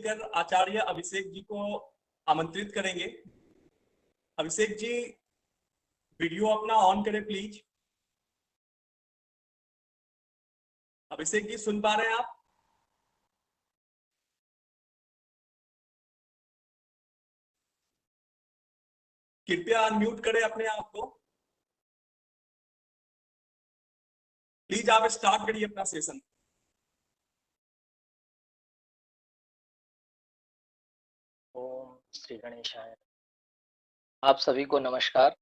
Moderator आचार्य अभिषेक जी को आमंत्रित करेंगे। अभिषेक जी, वीडियो अपना ऑन करें प्लीज। अभिषेक जी, सुन पा रहे हैं आप? कृपया अनम्यूट करें अपने आप को। प्लीज आप स्टार्ट करिए अपना सेशन। ओम श्री गणेशाय। आप सभी को नमस्कार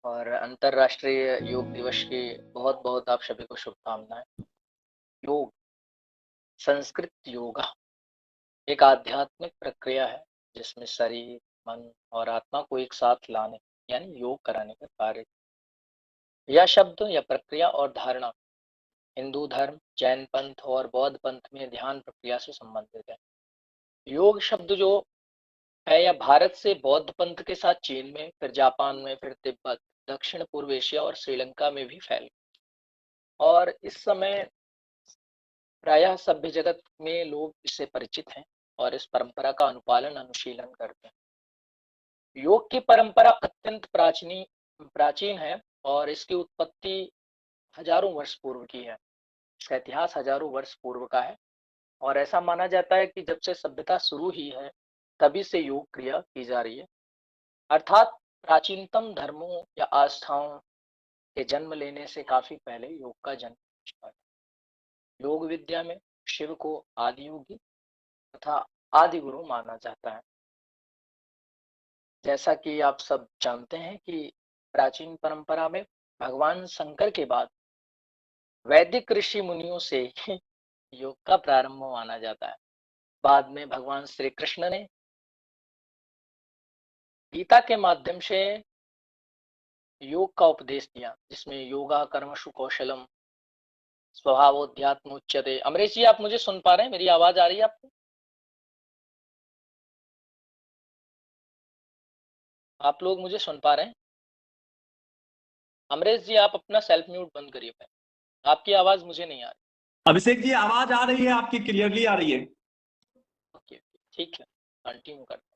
और अंतर्राष्ट्रीय योग दिवस की बहुत बहुत आप सभी को शुभकामनाएं। योग, संस्कृत योगा, एक आध्यात्मिक प्रक्रिया है जिसमें शरीर, मन और आत्मा को एक साथ लाने यानी योग कराने का कार्य। यह शब्द या प्रक्रिया और धारणा हिंदू धर्म, जैन पंथ और बौद्ध पंथ में ध्यान प्रक्रिया से संबंधित है। योग शब्द जो है या भारत से बौद्ध पंथ के साथ चीन में, फिर जापान में, फिर तिब्बत, दक्षिण पूर्व एशिया और श्रीलंका में भी फैल और इस समय प्रायः सभ्य जगत में लोग इससे परिचित हैं और इस परंपरा का अनुपालन अनुशीलन करते हैं। योग की परंपरा अत्यंत प्राचीन है और इसकी उत्पत्ति हजारों वर्ष पूर्व की है। इसका इतिहास हजारों वर्ष पूर्व का है और ऐसा माना जाता है कि जब से सभ्यता शुरू ही है तभी से योग क्रिया की जा रही है। अर्थात प्राचीनतम धर्मों या आस्थाओं के जन्म लेने से काफी पहले योग का जन्म हुआ है। योग विद्या में शिव को आदि योगी तथा आदि गुरु माना जाता है। जैसा कि आप सब जानते हैं कि प्राचीन परंपरा में भगवान शंकर के बाद वैदिक ऋषि मुनियों से ही योग का प्रारंभ माना जाता है। बाद में भगवान श्री कृष्ण ने गीता के माध्यम से योग का उपदेश दिया, जिसमें योगा कर्मसु कौशलम स्वभावोध्यात्म उच्यते। अमरीश जी, आप मुझे सुन पा रहे हैं? मेरी आवाज आ रही है आपको? आप लोग मुझे सुन पा रहे हैं? अमरीश जी, आप अपना सेल्फ म्यूट बंद करिए। आपकी आवाज मुझे नहीं आ रही। अभिषेक जी, आवाज आ रही है आपकी, क्लियरली आ रही है। ओके, ठीक है, कंटिन्यू करते हैं।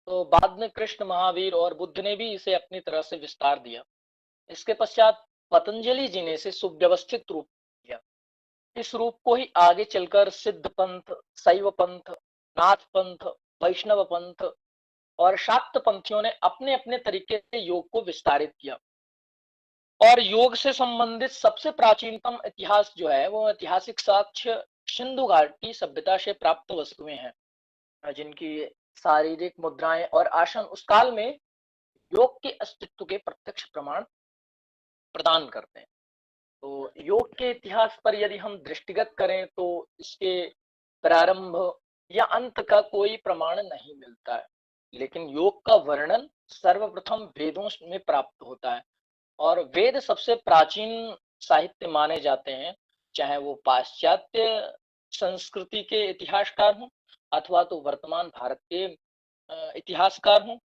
तो बाद में कृष्ण, महावीर और बुद्ध ने भी इसे अपनी तरह से विस्तार दिया। इसके पश्चात पतंजलि जी ने इसे सुव्यवस्थित रूप दिया। इस रूप को ही आगे चलकर सिद्ध पंथ, शैव पंथ, नाथ पंथ, वैष्णव पंथ और शाक्त पंथियों ने अपने अपने तरीके से योग को विस्तारित किया। और योग से संबंधित सबसे प्राचीनतम इतिहास जो है वो ऐतिहासिक साक्ष्य सिंधु घाटी सभ्यता से प्राप्त वस्तुएं हैं, जिनकी शारीरिक मुद्राएं और आसन उस काल में योग के अस्तित्व के प्रत्यक्ष प्रमाण प्रदान करते हैं। तो योग के इतिहास पर यदि हम दृष्टिगत करें तो इसके प्रारंभ या अंत का कोई प्रमाण नहीं मिलता है, लेकिन योग का वर्णन सर्वप्रथम वेदों में प्राप्त होता है और वेद सबसे प्राचीन साहित्य माने जाते हैं, चाहे वो पाश्चात्य संस्कृति के इतिहासकार हों अथवा तो वर्तमान भारत के इतिहासकार हों,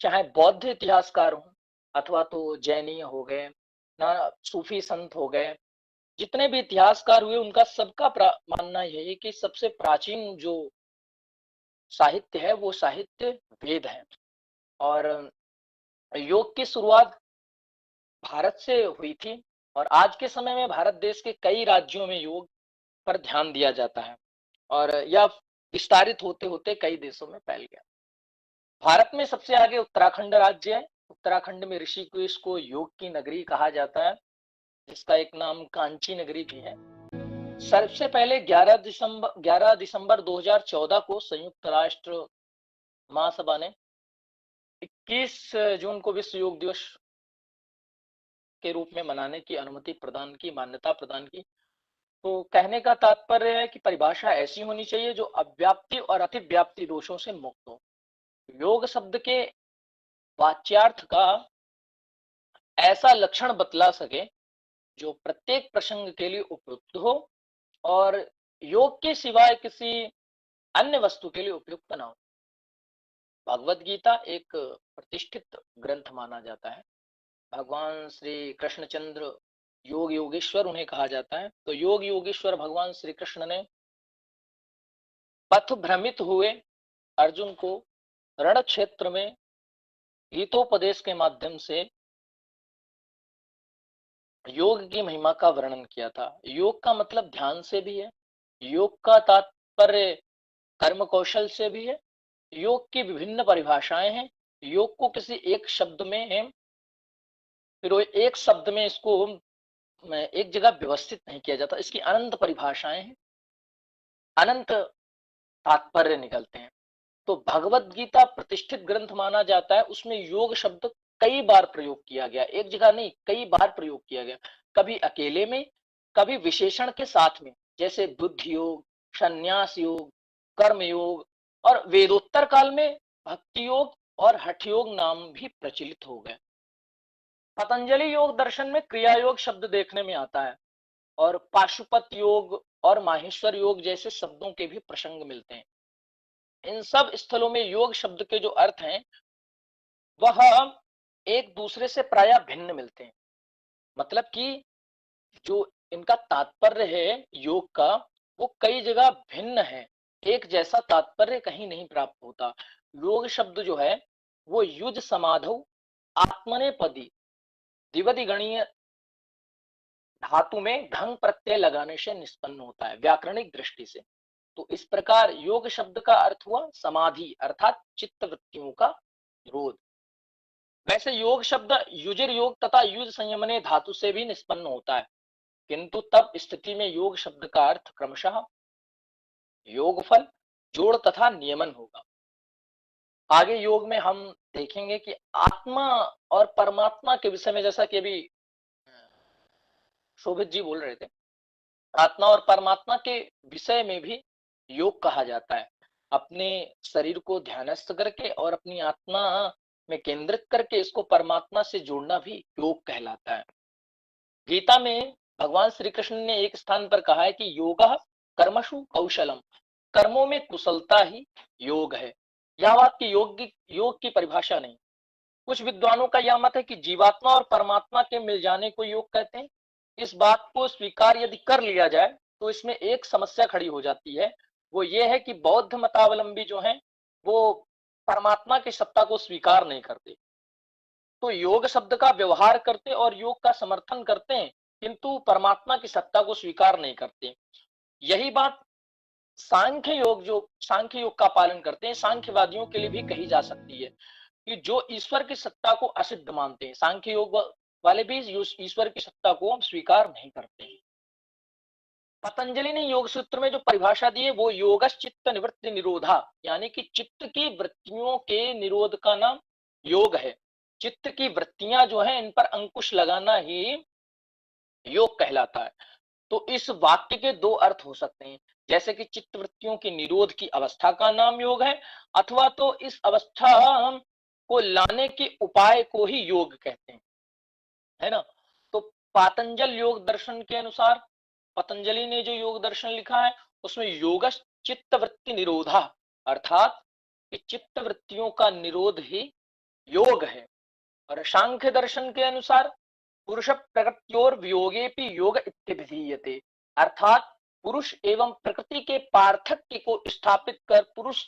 चाहे बौद्ध इतिहासकार हों अथवा तो जैनी हो गए ना, सूफी संत हो गए। जितने भी इतिहासकार हुए उनका सबका मानना यही है कि सबसे प्राचीन जो साहित्य है वो साहित्य वेद है। और योग की शुरुआत भारत से हुई थी और आज के समय में भारत देश के कई राज्यों में योग पर ध्यान दिया जाता है और यह विस्तारित होते होते कई देशों में फैल गया। भारत में सबसे आगे उत्तराखंड राज्य है। उत्तराखंड में ऋषिकेश को योग की नगरी कहा जाता है, जिसका एक नाम कांची नगरी भी है। सबसे पहले 11 दिसंबर 2014 को संयुक्त राष्ट्र महासभा ने 21 जून को विश्व योग दिवस के रूप में मनाने की अनुमति प्रदान की, मान्यता प्रदान की। तो कहने का तात्पर्य है कि परिभाषा ऐसी होनी चाहिए जो अव्याप्ति और अतिव्याप्ति दोषों से मुक्त हो। योग शब्द के वाच्यार्थ का ऐसा लक्षण बतला सके जो प्रत्येक प्रसंग के लिए उपयुक्त हो और योग के सिवाय किसी अन्य वस्तु के लिए उपयुक्त न हो। भगवत गीता एक प्रतिष्ठित ग्रंथ माना जाता है। भगवान श्री कृष्णचंद्र योग योगेश्वर उन्हें कहा जाता है। तो योग योगेश्वर भगवान श्री कृष्ण ने पथ भ्रमित हुए अर्जुन को रण क्षेत्र में गीतोपदेश के माध्यम से योग की महिमा का वर्णन किया था। योग का मतलब ध्यान से भी है, योग का तात्पर्य कर्म कौशल से भी है। योग की विभिन्न परिभाषाएं हैं। योग को किसी एक शब्द में, फिर वो एक शब्द में इसको एक जगह व्यवस्थित नहीं किया जाता, इसकी अनंत परिभाषाएं हैं, अनंत तात्पर्य निकलते हैं। तो भगवत गीता प्रतिष्ठित ग्रंथ माना जाता है, उसमें योग शब्द कई बार प्रयोग किया गया, एक जगह नहीं कई बार प्रयोग किया गया, कभी अकेले में, कभी विशेषण के साथ में, जैसे बुद्धि योग, संन्यास योग, कर्म योग, और वेदोत्तर काल में भक्ति योग और हठ योग नाम भी प्रचलित हो गए। पतंजलि योग दर्शन में क्रिया योग शब्द देखने में आता है, और पाशुपत योग और माहेश्वर योग जैसे शब्दों के भी प्रसंग मिलते हैं। इन सब स्थलों में योग शब्द के जो अर्थ हैं वह एक दूसरे से प्रायः भिन्न मिलते हैं। मतलब कि जो इनका तात्पर्य है योग का, वो कई जगह भिन्न है, एक जैसा तात्पर्य कहीं नहीं प्राप्त होता। योग शब्द जो है वो युज समाधौ आत्मनेपदी द्विपदी गणीय धातु में ढंग प्रत्यय लगाने से निष्पन्न होता है व्याकरणिक दृष्टि से। तो इस प्रकार योग शब्द का अर्थ हुआ समाधि अर्थात चित्त वृत्तियों का निरोध। वैसे योग शब्द युजिर योग तथा युज संयमने धातु से भी निष्पन्न होता है, किंतु तब स्थिति में योग शब्द का अर्थ क्रमशः योगफल, जोड़ तथा नियमन होगा। आगे योग में हम देखेंगे कि आत्मा और परमात्मा के विषय में, जैसा कि अभी शोभित जी बोल रहे थे, आत्मा और परमात्मा के विषय में भी योग कहा जाता है। अपने शरीर को ध्यानस्थ करके और अपनी आत्मा में केंद्रित करके इसको परमात्मा से जोड़ना भी योग कहलाता है। गीता में भगवान श्री कृष्ण ने एक स्थान पर कहा है कि योगः कर्मसु कौशलम, कर्मों में कुशलता ही योग है। यह बात की योग की परिभाषा नहीं। कुछ विद्वानों का यह मत है कि जीवात्मा और परमात्मा के मिल जाने को योग कहते हैं। इस बात को स्वीकार यदि कर लिया जाए तो इसमें एक समस्या खड़ी हो जाती है, वो ये है कि बौद्ध मतावलंबी जो हैं वो परमात्मा की सत्ता को स्वीकार नहीं करते। तो योग शब्द का व्यवहार करते और योग का समर्थन करते हैं, किंतु परमात्मा की सत्ता को स्वीकार नहीं करते। यही बात सांख्य योग का पालन करते हैं सांख्यवादियों के लिए भी कही जा सकती है, कि जो ईश्वर की सत्ता को असिद्ध मानते हैं, सांख्य योग वाले भी ईश्वर की सत्ता को हम स्वीकार नहीं करते हैं। पतंजलि ने योग सूत्र में जो परिभाषा दी है वो योगस चित्त निवृत्ति निरोधा, यानी कि चित्त की वृत्तियों के निरोध का नाम योग है। चित्त की वृत्तियां जो है इन पर अंकुश लगाना ही योग कहलाता है। तो इस वाक्य के दो अर्थ हो सकते हैं, जैसे कि चित्त वृत्तियों के निरोध की अवस्था का नाम योग है, अथवा तो इस अवस्था को लाने के उपाय को ही योग कहते हैं, है ना। तो पातंजल योग दर्शन के अनुसार, पतंजलि ने जो योग दर्शन लिखा है उसमें योगस चित्त वृत्ति निरोधा, अर्थात चित्त वृत्तियों का निरोध ही योग है। और सांख्य दर्शन के अनुसार पुरुष प्रकृत्योर वियोगे भी योग इत्यभिधीयते, अर्थात पुरुष एवं प्रकृति के पार्थक्य को स्थापित कर पुरुष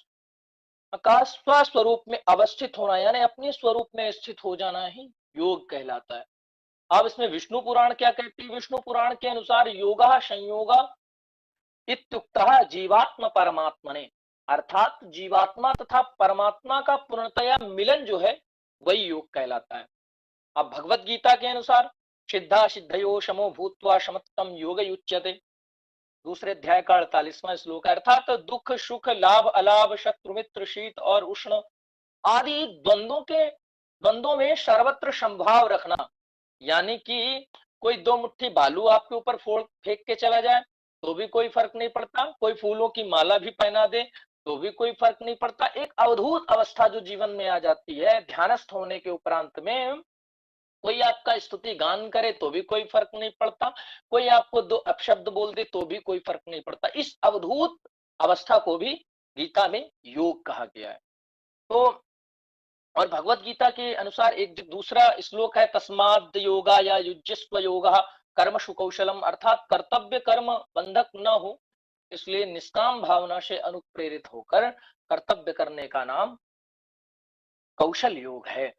का स्वस्वरूप में अवस्थित होना, यानी अपने स्वरूप में स्थित हो जाना ही योग कहलाता है। अब इसमें विष्णु पुराण क्या कहती है? विष्णु पुराण के अनुसार योगा संयोगा इत्युक्तः जीवात्म परमात्मने, अर्थात जीवात्मा तथा परमात्मा का पूर्णतया मिलन जो है वही योग कहलाता है। अब भगवत गीता के अनुसार सिद्धा सिद्धयो शमो भूत्वा समत्तम योग युच्यते, दूसरे अध्याय का 48वां श्लोक, अर्थात दुख सुख लाभ अलाभ शत्रु मित्र शीत और उष्ण आदि द्वंद्वों में सर्वत्र संभाव रखना, यानी कि कोई दो मुट्ठी बालू आपके ऊपर फोड़ फेंक के चला जाए तो भी कोई फर्क नहीं पड़ता, कोई फूलों की माला भी पहना दे तो भी कोई फर्क नहीं पड़ता। एक अवधूत अवस्था जो जीवन में आ जाती है ध्यानस्थ होने के उपरांत में, कोई आपका स्तुति गान करे तो भी कोई फर्क नहीं पड़ता, कोई आपको दो अपशब्द बोल दे तो भी कोई फर्क नहीं पड़ता। इस अवधूत अवस्था को भी गीता में योग कहा गया है। तो और भगवत गीता के अनुसार एक दूसरा श्लोक है, तस्माद योगा या युज्यस्व योगा कर्मशु कौशलम अर्थात कर्तव्य कर्म बंधक न हो, इसलिए निष्काम भावना से अनुप्रेरित होकर कर्तव्य करने का नाम कौशल योग है।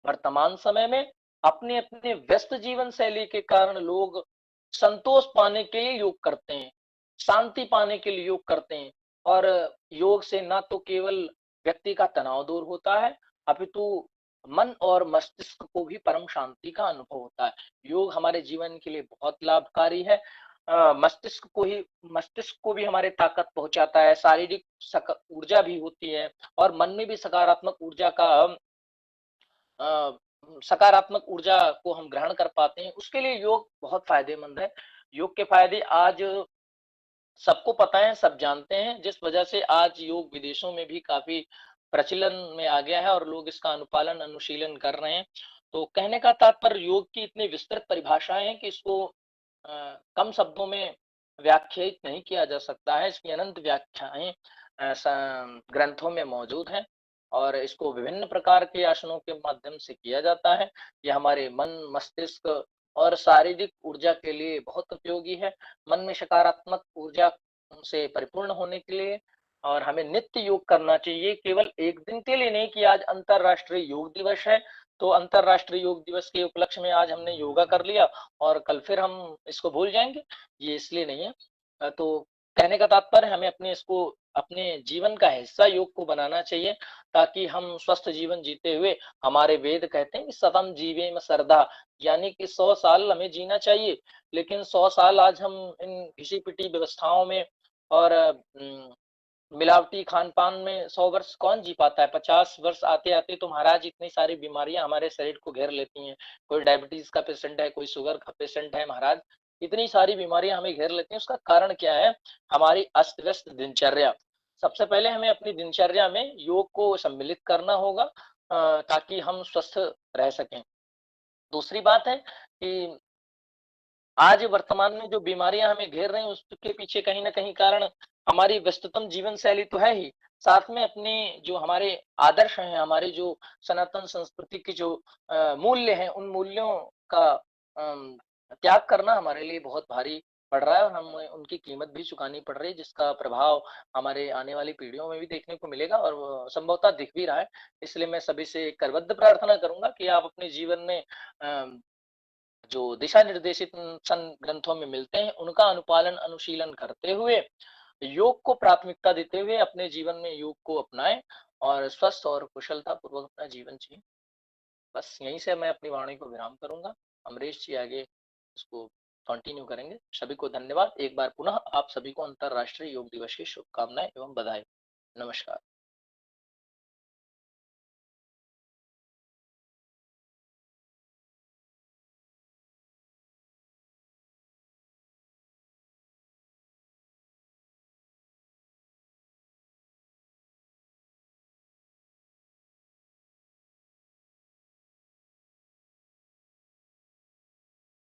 वर्तमान समय में अपने अपने व्यस्त जीवन शैली के कारण लोग संतोष पाने के लिए योग करते हैं, शांति पाने के लिए योग करते हैं, और योग से ना तो केवल व्यक्ति का तनाव दूर होता है, अपितु मन और मस्तिष्क को भी परम शांति का अनुभव होता है। योग हमारे जीवन के लिए बहुत लाभकारी है। मस्तिष्क को भी हमारे ताकत पहुंचाता है, शारीरिक ऊर्जा भी होती है, और मन में भी सकारात्मक ऊर्जा का अ, सकारात्मक ऊर्जा को हम ग्रहण कर पाते हैं, उसके लिए योग बहुत फायदेमंद है। योग के फायदे आज सबको पता है, सब जानते हैं, जिस वजह से आज योग विदेशों में भी काफी प्रचलन में आ गया है और लोग इसका अनुपालन अनुशीलन कर रहे हैं। तो कहने का तात्पर्य योग की इतनी विस्तृत परिभाषाएं हैं कि इसको कम शब्दों में व्याख्यायित नहीं किया जा सकता है। इसकी अनंत व्याख्याएं ग्रंथों में मौजूद हैं, और इसको विभिन्न प्रकार के आसनों के माध्यम से किया जाता है। यह हमारे मन, मस्तिष्क और शारीरिक ऊर्जा के लिए बहुत उपयोगी है। मन में सकारात्मक ऊर्जा से परिपूर्ण होने के लिए, और हमें नित्य योग करना चाहिए, केवल एक दिन के लिए नहीं कि आज अंतरराष्ट्रीय योग दिवस है तो अंतरराष्ट्रीय योग दिवस के उपलक्ष्य में आज हमने योगा कर लिया और कल फिर हम इसको भूल जाएंगे, ये इसलिए नहीं है। तो कहने का तात्पर्य हमें इसको अपने जीवन का हिस्सा योग को बनाना चाहिए, ताकि हम स्वस्थ जीवन जीते हुए, हमारे वेद कहते हैं कि सतम जीवे में श्रद्धा, यानी कि 100 साल हमें जीना चाहिए। लेकिन 100 साल आज हम इन घिसी पिटी व्यवस्थाओं में और मिलावटी खान पान में 100 वर्ष कौन जी पाता है। 50 वर्ष आते आते तो महाराज इतनी सारी बीमारियां हमारे शरीर को घेर लेती हैं। कोई डायबिटीज का पेशेंट है, कोई शुगर का पेशेंट है महाराज, इतनी सारी बीमारियां हमें घेर लेती हैं। उसका कारण क्या है? हमारी अस्त व्यस्त दिनचर्या। सबसे पहले हमें अपनी दिनचर्या में योग को सम्मिलित करना होगा, ताकि हम स्वस्थ रह सकें। दूसरी बात है कि आज वर्तमान में जो बीमारियां हमें घेर रही हैं, उसके पीछे कहीं ना कहीं कारण हमारी व्यस्ततम जीवन शैली तो है ही, साथ में अपने जो हमारे आदर्श हैं, हमारे जो सनातन संस्कृति के जो मूल्य हैं, उन मूल्यों का त्याग करना हमारे लिए बहुत भारी पड़ रहा है, और हमें उनकी कीमत भी चुकानी पड़ रही है, जिसका प्रभाव हमारे आने वाली पीढ़ियों में भी देखने को मिलेगा, और संभवतः दिख भी रहा है। इसलिए मैं सभी से करबद्ध प्रार्थना करूंगा कि आप अपने जीवन में जो दिशा निर्देशित ग्रंथों में मिलते हैं, उनका अनुपालन अनुशीलन करते हुए, योग को प्राथमिकता देते हुए अपने जीवन में योग को अपनाएं और स्वस्थ और कुशलता पूर्वक अपना जीवन जिए। बस यहीं से मैं अपनी वाणी को विराम करूंगा। अमरीश जी आगे इसको कंटिन्यू करेंगे। सभी को धन्यवाद। एक बार पुनः आप सभी को अंतरराष्ट्रीय योग दिवस की शुभकामनाएं एवं बधाई। नमस्कार।